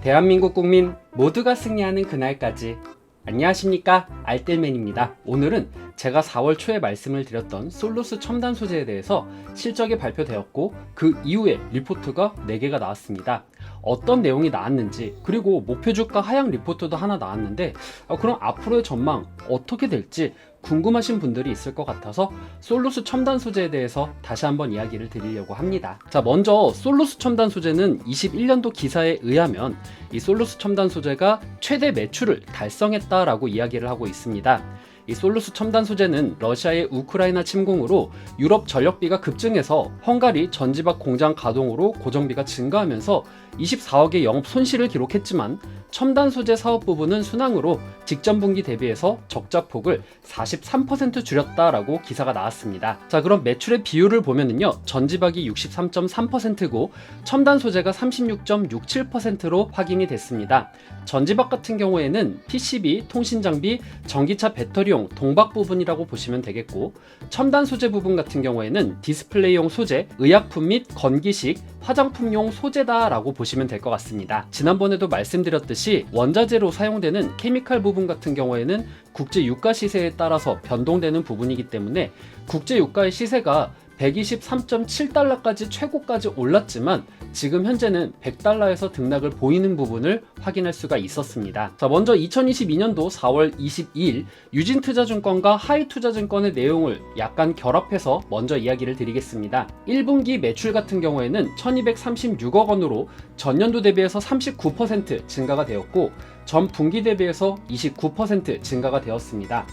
대한민국 국민 모두가 승리하는 그날까지. 안녕하십니까, 알뜰맨입니다. 오늘은 제가 4월 초에 말씀을 드렸던 솔루스 첨단 소재에 대해서 실적이 발표되었고 그 이후에 리포트가 4개가 나왔습니다. 어떤 내용이 나왔는지, 그리고 목표 주가 하향 리포트도 하나 나왔는데 그럼 앞으로의 전망 어떻게 될지 궁금하신 분들이 있을 것 같아서 솔루스 첨단 소재에 대해서 다시 한번 이야기를 드리려고 합니다. 자, 먼저 솔루스 첨단 소재는 21년도 기사에 의하면 이 솔루스 첨단 소재가 최대 매출을 달성했다라고 이야기를 하고 있습니다. 이 솔루스 첨단 소재는 러시아의 우크라이나 침공으로 유럽 전력비가 급증해서 헝가리 전지박 공장 가동으로 고정비가 증가하면서 24억의 영업 손실을 기록했지만 첨단 소재 사업 부분은 순항으로 직전 분기 대비해서 적자폭을 43% 줄였다라고 기사가 나왔습니다. 자, 그럼 매출의 비율을 보면은요, 전지박이 63.3%고 첨단 소재가 36.67%로 확인이 됐습니다. 전지박 같은 경우에는 PCB, 통신장비, 전기차 배터리용 동박 부분이라고 보시면 되겠고, 첨단 소재 부분 같은 경우에는 디스플레이용 소재, 의약품 및 건기식, 화장품용 소재다라고 보시면 될 것 같습니다. 지난번에도 말씀드렸듯이 원자재로 사용되는 케미칼 부분 같은 경우에는 국제 유가 시세에 따라서 변동되는 부분이기 때문에 국제 유가의 시세가 123.7달러까지 최고까지 올랐지만 지금 현재는 100달러에서 등락을 보이는 부분을 확인할 수가 있었습니다. 자, 먼저 2022년도 4월 22일 유진투자증권과 하이투자증권의 내용을 약간 결합해서 먼저 이야기를 드리겠습니다. 1분기 매출 같은 경우에는 1236억 원으로 전년도 대비해서 39% 증가가 되었고 전 분기 대비해서 29% 증가가 되었습니다.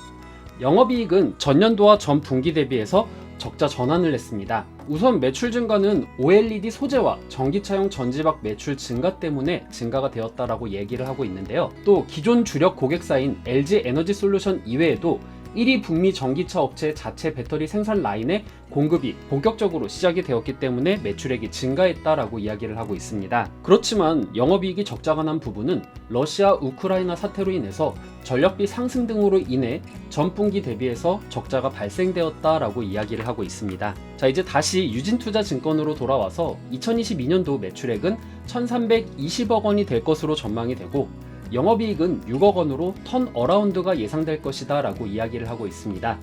영업이익은 전년도와 전 분기 대비해서 적자 전환을 했습니다. 우선 매출 증가는 OLED 소재와 전기차용 전지박 매출 증가 때문에 증가가 되었다라고 얘기를 하고 있는데요. 또 기존 주력 고객사인 LG 에너지 솔루션 이외에도 1위 북미 전기차 업체 자체 배터리 생산 라인의 공급이 본격적으로 시작이 되었기 때문에 매출액이 증가했다라고 이야기를 하고 있습니다. 그렇지만 영업이익이 적자가 난 부분은 러시아 우크라이나 사태로 인해서 전력비 상승 등으로 인해 전분기 대비해서 적자가 발생되었다라고 이야기를 하고 있습니다. 자, 이제 다시 유진투자증권으로 돌아와서 2022년도 매출액은 1320억 원이 될 것으로 전망이 되고 영업이익은 6억 원으로 턴어라운드가 예상될 것이다 라고 이야기를 하고 있습니다.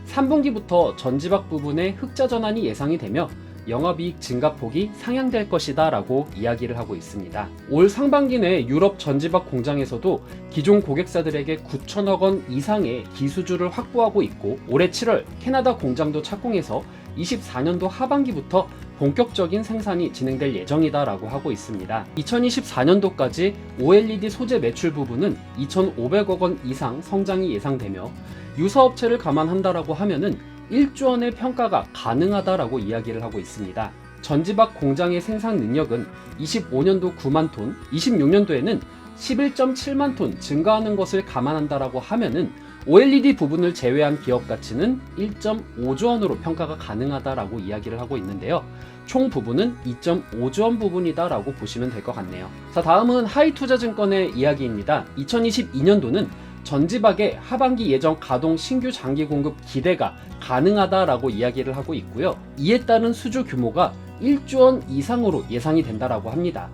3분기부터 전지박 부분의 흑자 전환이 예상이 되며 영업이익 증가폭이 상향될 것이다 라고 이야기를 하고 있습니다. 올 상반기 내 유럽 전지박 공장에서도 기존 고객사들에게 9천억 원 이상의 기수주를 확보하고 있고 올해 7월 캐나다 공장도 착공해서 24년도 하반기부터 본격적인 생산이 진행될 예정이다 라고 하고 있습니다. 2024년도까지 OLED 소재 매출 부분은 2,500억 원 이상 성장이 예상되며 유사업체를 감안한다라고 하면은 1조 원의 평가가 가능하다라고 이야기를 하고 있습니다. 전지박 공장의 생산 능력은 25년도 9만 톤, 26년도에는 11.7만 톤 증가하는 것을 감안한다라고 하면은 OLED 부분을 제외한 기업 가치는 1.5조 원으로 평가가 가능하다라고 이야기를 하고 있는데요. 총 부분은 2.5조 원 부분이다라고 보시면 될 것 같네요. 자, 다음은 하이투자증권의 이야기입니다. 2022년도는 전지박의 하반기 예정 가동 신규 장기 공급 기대가 가능하다라고 이야기를 하고 있고요. 이에 따른 수주 규모가 1조 원 이상으로 예상이 된다라고 합니다.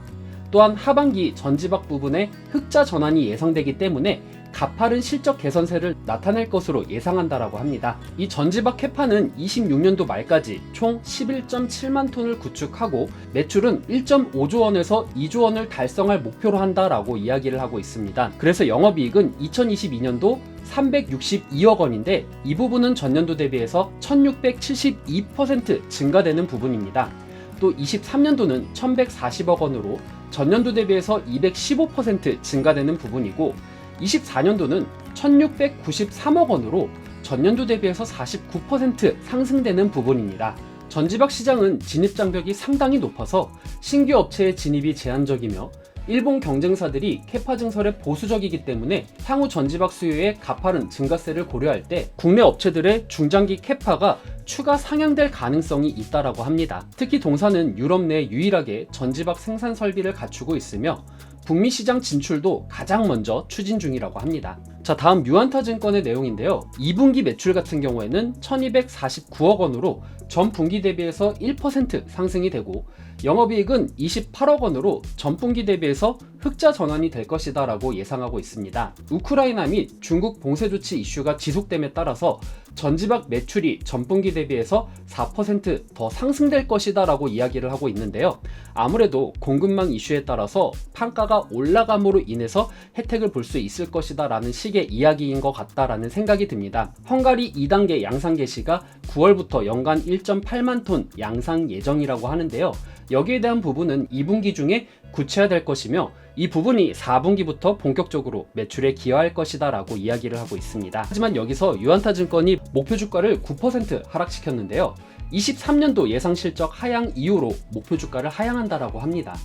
또한 하반기 전지박 부분에 흑자 전환이 예상되기 때문에 가파른 실적 개선세를 나타낼 것으로 예상한다라고 합니다. 이 전지박 캐파는 26년도 말까지 총 11.7만 톤을 구축하고 매출은 1.5조 원에서 2조 원을 달성할 목표로 한다라고 이야기를 하고 있습니다. 그래서 영업이익은 2022년도 362억 원인데 이 부분은 전년도 대비해서 1672% 증가되는 부분입니다. 또 23년도는 1140억 원으로 전년도 대비해서 215% 증가되는 부분이고 24년도는 1693억 원으로 전년도 대비해서 49% 상승되는 부분입니다. 전지박 시장은 진입 장벽이 상당히 높아서 신규 업체의 진입이 제한적이며 일본 경쟁사들이 캐파 증설에 보수적이기 때문에 향후 전지박 수요의 가파른 증가세를 고려할 때 국내 업체들의 중장기 캐파가 추가 상향될 가능성이 있다라고 합니다. 특히 동사는 유럽 내 유일하게 전지박 생산 설비를 갖추고 있으며 북미 시장 진출도 가장 먼저 추진 중이라고 합니다. 자, 다음 유안타증권의 내용인데요. 2분기 매출 같은 경우에는 1249억 원으로 전 분기 대비해서 1% 상승이 되고 영업이익은 28억 원으로 전 분기 대비해서 흑자 전환이 될 것이다 라고 예상하고 있습니다. 우크라이나 및 중국 봉쇄 조치 이슈가 지속됨에 따라서 전지박 매출이 전분기 대비해서 4% 더 상승될 것이다 라고 이야기를 하고 있는데요. 아무래도 공급망 이슈에 따라서 판가가 올라감으로 인해서 혜택을 볼 수 있을 것이다 라는 식의 이야기인 것 같다라는 생각이 듭니다. 헝가리 2단계 양산 개시가 9월부터 연간 1.8만 톤 양산 예정이라고 하는데요. 여기에 대한 부분은 2분기 중에 구체화될 것이며 이 부분이 4분기부터 본격적으로 매출에 기여할 것이다 라고 이야기를 하고 있습니다. 하지만 여기서 유안타증권이 목표 주가를 9% 하락시켰는데요. 23년도 예상 실적 하향 이후로 목표 주가를 하향한다라고 합니다.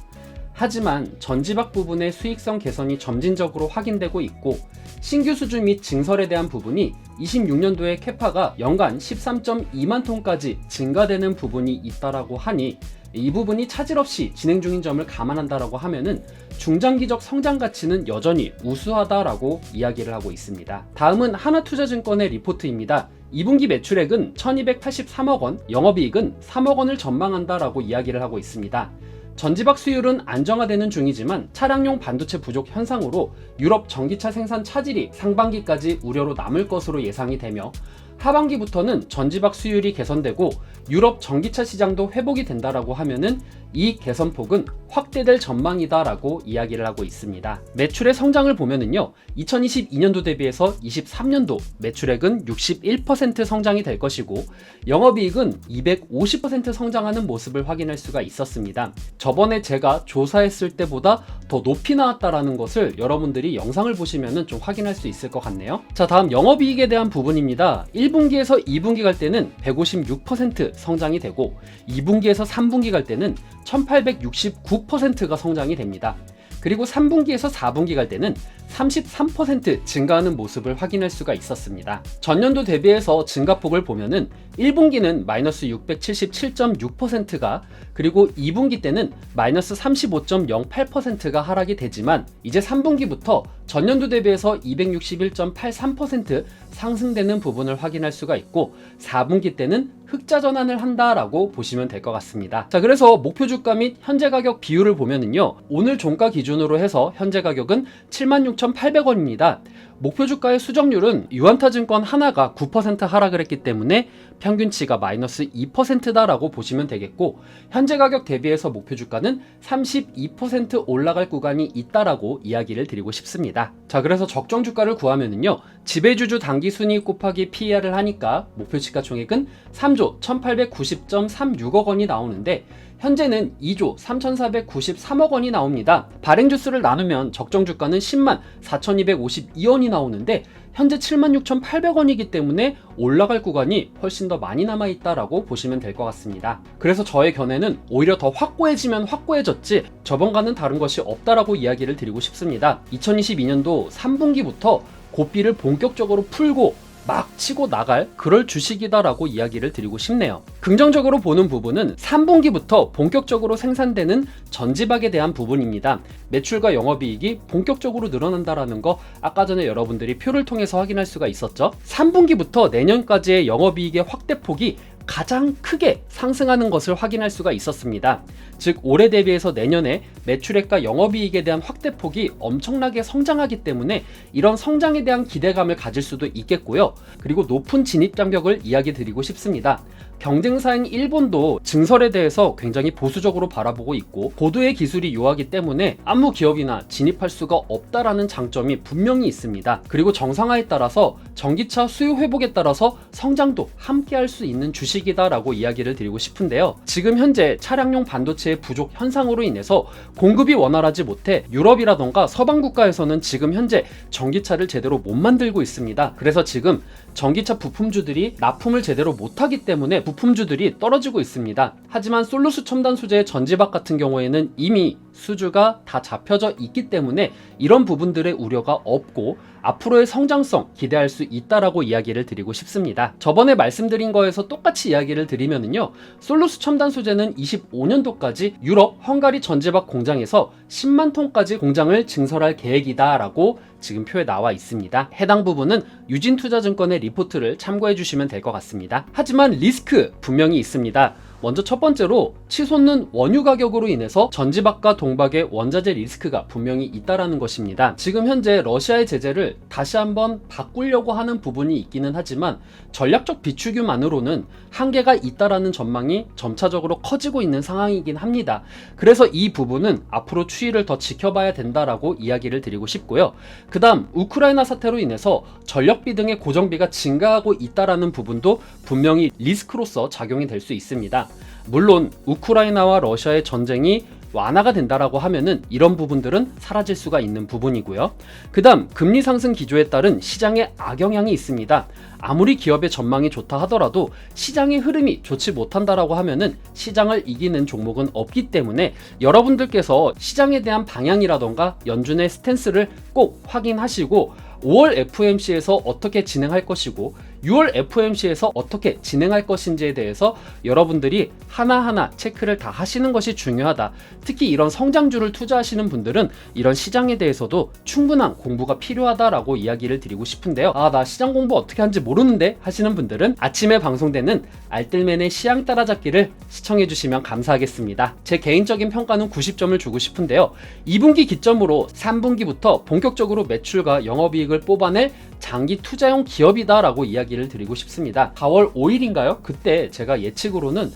하지만 전지박 부분의 수익성 개선이 점진적으로 확인되고 있고 신규 수주 및 증설에 대한 부분이 26년도에 캐파가 연간 13.2만 톤까지 증가되는 부분이 있다라고 하니 이 부분이 차질 없이 진행 중인 점을 감안한다라고 하면은 중장기적 성장 가치는 여전히 우수하다라고 이야기를 하고 있습니다. 다음은 하나투자증권의 리포트입니다. 2분기 매출액은 1283억 원, 영업이익은 3억 원을 전망한다라고 이야기를 하고 있습니다. 전지박 수율은 안정화되는 중이지만 차량용 반도체 부족 현상으로 유럽 전기차 생산 차질이 상반기까지 우려로 남을 것으로 예상이 되며 하반기부터는 전지박 수율이 개선되고 유럽 전기차 시장도 회복이 된다라고 하면은 이 개선폭은 확대될 전망이다라고 이야기를 하고 있습니다. 매출의 성장을 보면은요, 2022년도 대비해서 23년도 매출액은 61% 성장이 될 것이고 영업이익은 250% 성장하는 모습을 확인할 수가 있었습니다. 저번에 제가 조사했을 때보다 더 높이 나왔다라는 것을 여러분들이 영상을 보시면은 좀 확인할 수 있을 것 같네요. 자, 다음 영업이익에 대한 부분입니다. 1분기에서 2분기 갈 때는 156% 성장이 되고 2분기에서 3분기 갈 때는 1869%가 성장이 됩니다. 그리고 3분기에서 4분기 갈 때는 33% 증가하는 모습을 확인할 수가 있었습니다. 전년도 대비해서 증가폭을 보면은 1분기는 마이너스 677.6%가 그리고 2분기 때는 마이너스 35.08%가 하락이 되지만 이제 3분기부터 전년도 대비해서 261.83% 상승되는 부분을 확인할 수가 있고 4분기 때는 흑자 전환을 한다라고 보시면 될 것 같습니다. 자, 그래서 목표 주가 및 현재 가격 비율을 보면은요, 오늘 종가 기준으로 해서 현재 가격은 76,800원입니다. 목표 주가의 수정률은 유안타증권 하나가 9% 하락을 했기 때문에 평균치가 마이너스 2%다라고 보시면 되겠고 현재 가격 대비해서 목표 주가는 32% 올라갈 구간이 있다라고 이야기를 드리고 싶습니다. 자, 그래서 적정 주가를 구하면은요, 지배주주 당기순이익 곱하기 PER을 하니까 목표 시가총액은 3조 1890.36억 원이 나오는데 현재는 2조 3493억 원이 나옵니다. 발행주수를 나누면 적정 주가는 10만 4252원이 나오는데 현재 76,800원이기 때문에 올라갈 구간이 훨씬 더 많이 남아있다라고 보시면 될 것 같습니다. 그래서 저의 견해는 오히려 더 확고해지면 확고해졌지 저번과는 다른 것이 없다라고 이야기를 드리고 싶습니다. 2022년도 3분기부터 고삐를 본격적으로 풀고 막 치고 나갈 그럴 주식이다라고 이야기를 드리고 싶네요. 긍정적으로 보는 부분은 3분기부터 본격적으로 생산되는 전지박에 대한 부분입니다. 매출과 영업이익이 본격적으로 늘어난다라는 거 아까 전에 여러분들이 표를 통해서 확인할 수가 있었죠. 3분기부터 내년까지의 영업이익의 확대폭이 가장 크게 상승하는 것을 확인할 수가 있었습니다. 즉 올해 대비해서 내년에 매출액과 영업이익에 대한 확대폭이 엄청나게 성장하기 때문에 이런 성장에 대한 기대감을 가질 수도 있겠고요. 그리고 높은 진입장벽을 이야기 드리고 싶습니다. 경쟁사인 일본도 증설에 대해서 굉장히 보수적으로 바라보고 있고 고도의 기술이 요하기 때문에 아무 기업이나 진입할 수가 없다라는 장점이 분명히 있습니다. 그리고 정상화에 따라서 전기차 수요 회복에 따라서 성장도 함께 할 수 있는 주식이다라고 이야기를 드리고 싶은데요. 지금 현재 차량용 반도체의 부족 현상으로 인해서 공급이 원활하지 못해 유럽이라던가 서방 국가에서는 지금 현재 전기차를 제대로 못 만들고 있습니다. 그래서 지금 전기차 부품주들이 납품을 제대로 못하기 때문에 부품주들이 떨어지고 있습니다. 하지만 솔루스 첨단 소재의 전지박 같은 경우에는 이미 수주가 다 잡혀져 있기 때문에 이런 부분들의 우려가 없고 앞으로의 성장성 기대할 수 있다라고 이야기를 드리고 싶습니다. 저번에 말씀드린 거에서 똑같이 이야기를 드리면은요, 솔루스 첨단 소재는 25년도까지 유럽 헝가리 전지박 공장에서 10만 톤까지 공장을 증설할 계획이다라고 지금 표에 나와 있습니다. 해당 부분은 유진투자증권의 리포트를 참고해 주시면 될 것 같습니다. 하지만 리스크 분명히 있습니다. 먼저 첫 번째로 치솟는 원유 가격으로 인해서 전지박과 동박의 원자재 리스크가 분명히 있다라는 것입니다. 지금 현재 러시아의 제재를 다시 한번 바꾸려고 하는 부분이 있기는 하지만 전략적 비추기만으로는 한계가 있다라는 전망이 점차적으로 커지고 있는 상황이긴 합니다. 그래서 이 부분은 앞으로 추이를 더 지켜봐야 된다라고 이야기를 드리고 싶고요. 그 다음 우크라이나 사태로 인해서 전력비 등의 고정비가 증가하고 있다라는 부분도 분명히 리스크로서 작용이 될 수 있습니다. 물론 우크라이나와 러시아의 전쟁이 완화가 된다라고 하면은 이런 부분들은 사라질 수가 있는 부분이고요. 그 다음 금리 상승 기조에 따른 시장의 악영향이 있습니다. 아무리 기업의 전망이 좋다 하더라도 시장의 흐름이 좋지 못한다라고 하면은 시장을 이기는 종목은 없기 때문에 여러분들께서 시장에 대한 방향이라던가 연준의 스탠스를 꼭 확인하시고 5월 FOMC에서 어떻게 진행할 것이고 6월 FOMC에서 어떻게 진행할 것인지에 대해서 여러분들이 하나하나 체크를 다 하시는 것이 중요하다. 특히 이런 성장주를 투자하시는 분들은 이런 시장에 대해서도 충분한 공부가 필요하다라고 이야기를 드리고 싶은데요. 나 시장 공부 어떻게 하는지 모르는데 하시는 분들은 아침에 방송되는 알뜰맨의 시향 따라잡기를 시청해 주시면 감사하겠습니다. 제 개인적인 평가는 90점을 주고 싶은데요. 2분기 기점으로 3분기부터 본격적으로 매출과 영업이익을 뽑아낼 장기 투자용 기업이다라고 이야기를 드리고 싶습니다. 4월 5일인가요? 그때 제가 예측으로는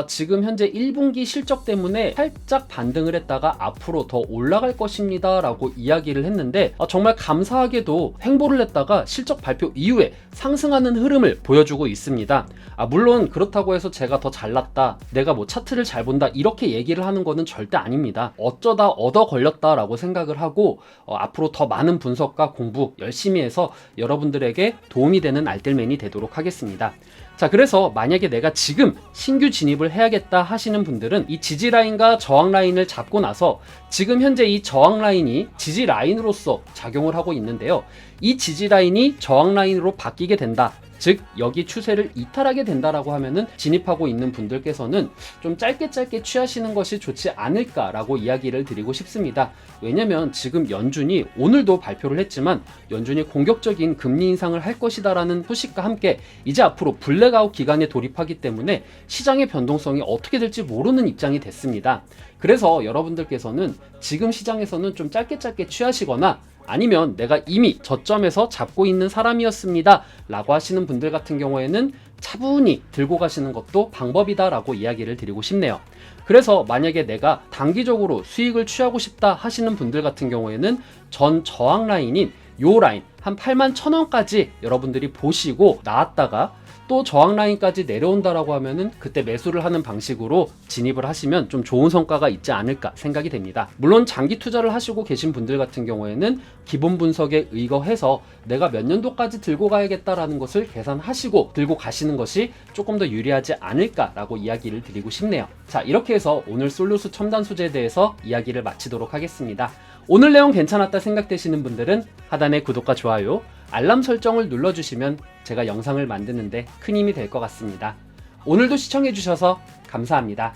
지금 현재 1분기 실적 때문에 살짝 반등을 했다가 앞으로 더 올라갈 것입니다 라고 이야기를 했는데 정말 감사하게도 횡보를 했다가 실적 발표 이후에 상승하는 흐름을 보여주고 있습니다. 물론 그렇다고 해서 제가 더 잘났다, 내가 뭐 차트를 잘 본다 이렇게 얘기를 하는 거는 절대 아닙니다. 어쩌다 얻어 걸렸다라고 생각을 하고 앞으로 더 많은 분석과 공부 열심히 해서 여러분들에게 도움이 되는 알뜰맨이 되도록 하겠습니다. 자, 그래서 만약에 내가 지금 신규 진입을 해야겠다 하시는 분들은 이 지지 라인과 저항 라인을 잡고 나서 지금 현재 이 저항 라인이 지지 라인으로서 작용을 하고 있는데요. 이 지지 라인이 저항 라인으로 바뀌게 된다. 즉 여기 추세를 이탈하게 된다라고 하면은 진입하고 있는 분들께서는 좀 짧게 취하시는 것이 좋지 않을까라고 이야기를 드리고 싶습니다. 왜냐면 지금 연준이 오늘도 발표를 했지만 연준이 공격적인 금리 인상을 할 것이다라는 소식과 함께 이제 앞으로 블랙아웃 기간에 돌입하기 때문에 시장의 변동성이 어떻게 될지 모르는 입장이 됐습니다. 그래서 여러분들께서는 지금 시장에서는 좀 짧게 취하시거나 아니면 내가 이미 저점에서 잡고 있는 사람이었습니다 라고 하시는 분들 같은 경우에는 차분히 들고 가시는 것도 방법이다 라고 이야기를 드리고 싶네요. 그래서 만약에 내가 단기적으로 수익을 취하고 싶다 하시는 분들 같은 경우에는 전 저항 라인인 요 라인 한 81,000원까지 여러분들이 보시고 나왔다가 또 저항 라인까지 내려온다라고 하면은 그때 매수를 하는 방식으로 진입을 하시면 좀 좋은 성과가 있지 않을까 생각이 됩니다. 물론 장기 투자를 하시고 계신 분들 같은 경우에는 기본 분석에 의거해서 내가 몇 년도까지 들고 가야겠다라는 것을 계산하시고 들고 가시는 것이 조금 더 유리하지 않을까라고 이야기를 드리고 싶네요. 자, 이렇게 해서 오늘 솔루스 첨단 소재에 대해서 이야기를 마치도록 하겠습니다. 오늘 내용 괜찮았다 생각되시는 분들은 하단의 구독과 좋아요, 알람 설정을 눌러주시면 제가 영상을 만드는데 큰 힘이 될 것 같습니다. 오늘도 시청해주셔서 감사합니다.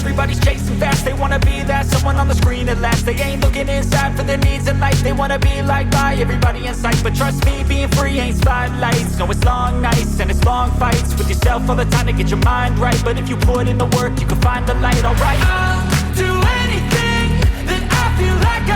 Everybody's chasing fast, they wanna be that someone on the screen at last. They ain't looking inside for their needs in life. They wanna be liked by everybody in sight. But trust me, being free ain't spotlights. No, it's long nights and it's long fights with yourself all the time to get your mind right. But if you put in the work, you can find the light, alright. I'll do anything